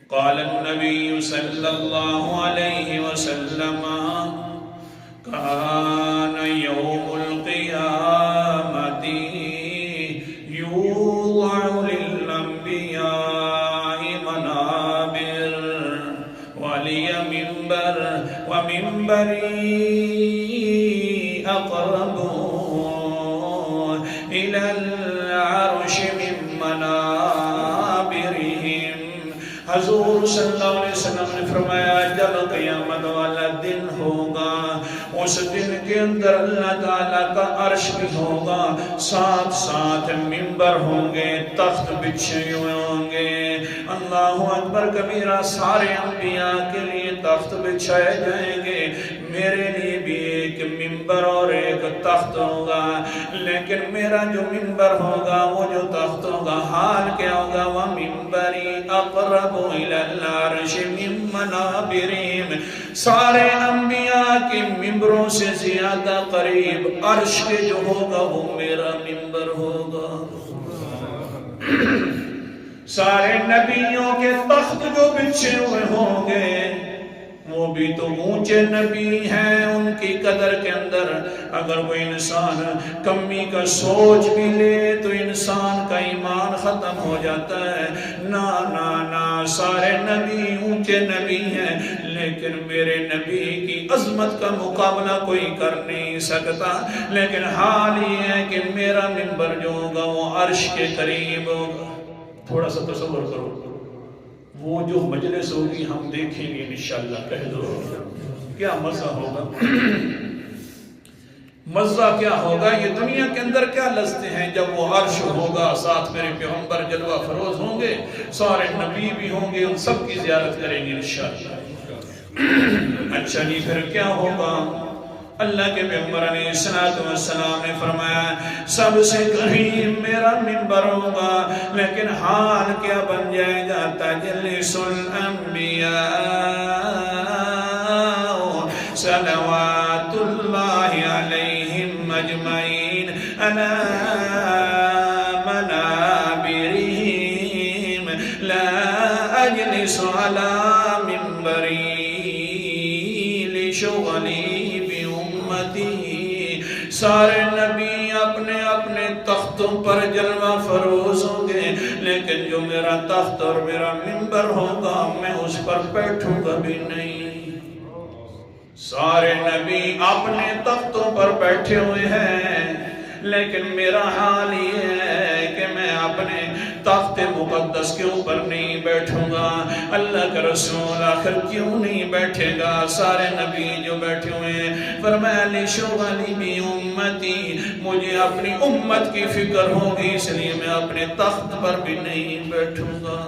قال النبي صلى الله عليه وسلم كان يوم القيامة يوضع للأنبياء منابر ولي منبر ومنبري أقرب إلى العرش من منابرهم. حضور صلی اللہ علیہ وسلم نے فرمایا جب قیامت والا دن ہوگا اس دن کے اندر اللہ تعالیٰ کا عرش بھی ہوگا، ساتھ ساتھ منبر ہوں گے، تخت بچھے ہوئے ہوں گے. اللہ اکبر کبیرہ. سارے انبیاء کے لیے تخت بچھائے جائیں گے، میرے لیے بھی ایک منبر اور ایک تخت ہوگا. لیکن میرا جو منبر ہوگا، وہ جو تخت ہوگا، حال کیا ہوگا؟ وَمِنْبَرِي أَقْرَبُ إِلَى الْعَرْشِ مِنْ مَنَابِرِهِمْ. سارے انبیاء کے منبروں سے زیادہ قریب عرش کے جو ہوگا وہ میرا منبر ہوگا. سارے نبیوں کے تخت جو بچھے ہوئے ہوں گے وہ بھی تو اونچے نبی ہیں، ان کی قدر کے اندر اگر کوئی انسان کمی کا سوچ بھی لے تو انسان کا ایمان ختم ہو جاتا ہے. نا نا نا، سارے نبی اونچے نبی ہیں لیکن میرے نبی کی عظمت کا مقابلہ کوئی کر نہیں سکتا. لیکن حال یہ ہے کہ میرا منبر جو ہوگا وہ عرش کے قریب ہوگا. تھوڑا سا تصور کرو، وہ جو مجلس ہوگی ہم دیکھیں گے انشاءاللہ. کہہ دو کیا مزہ ہوگا، مزہ کیا ہوگا. یہ دنیا کے اندر کیا لذتیں ہیں جب وہ عرش ہوگا، ساتھ میرے پیغمبر جلوہ فروز ہوں گے، سارے نبی بھی ہوں گے، ان سب کی زیارت کریں گے انشاءاللہ. اچھا جی، پھر کیا ہوگا؟ اللہ کے پیغمبر علیہ السلام نے فرمایا سب سے قریب میرا منبر ہوگا. لیکن حال کیا بن جائے گا؟ تجلس الانبیاء صلوات اللہ علیہم اجمعین علی منابرہم لا اجلس علی منبری لشغلی. سارے نبی اپنے اپنے تختوں پر جلوہ فروز ہوں گے، لیکن جو میرا تخت اور میرا منبر ہوگا میں اس پر بیٹھوں گا بھی نہیں. سارے نبی اپنے تختوں پر بیٹھے ہوئے ہیں لیکن میرا حال یہ ہے کہ میں اپنے تخت مقدس کے اوپر نہیں بیٹھوں گا. اللہ کا رسول آخر کیوں نہیں بیٹھے گا؟ سارے نبی جو بیٹھے ہوئے ہیں فرمایا لشغلی بی امتی، مجھے اپنی امت کی فکر ہوگی اس لیے میں اپنے تخت پر بھی نہیں بیٹھوں گا.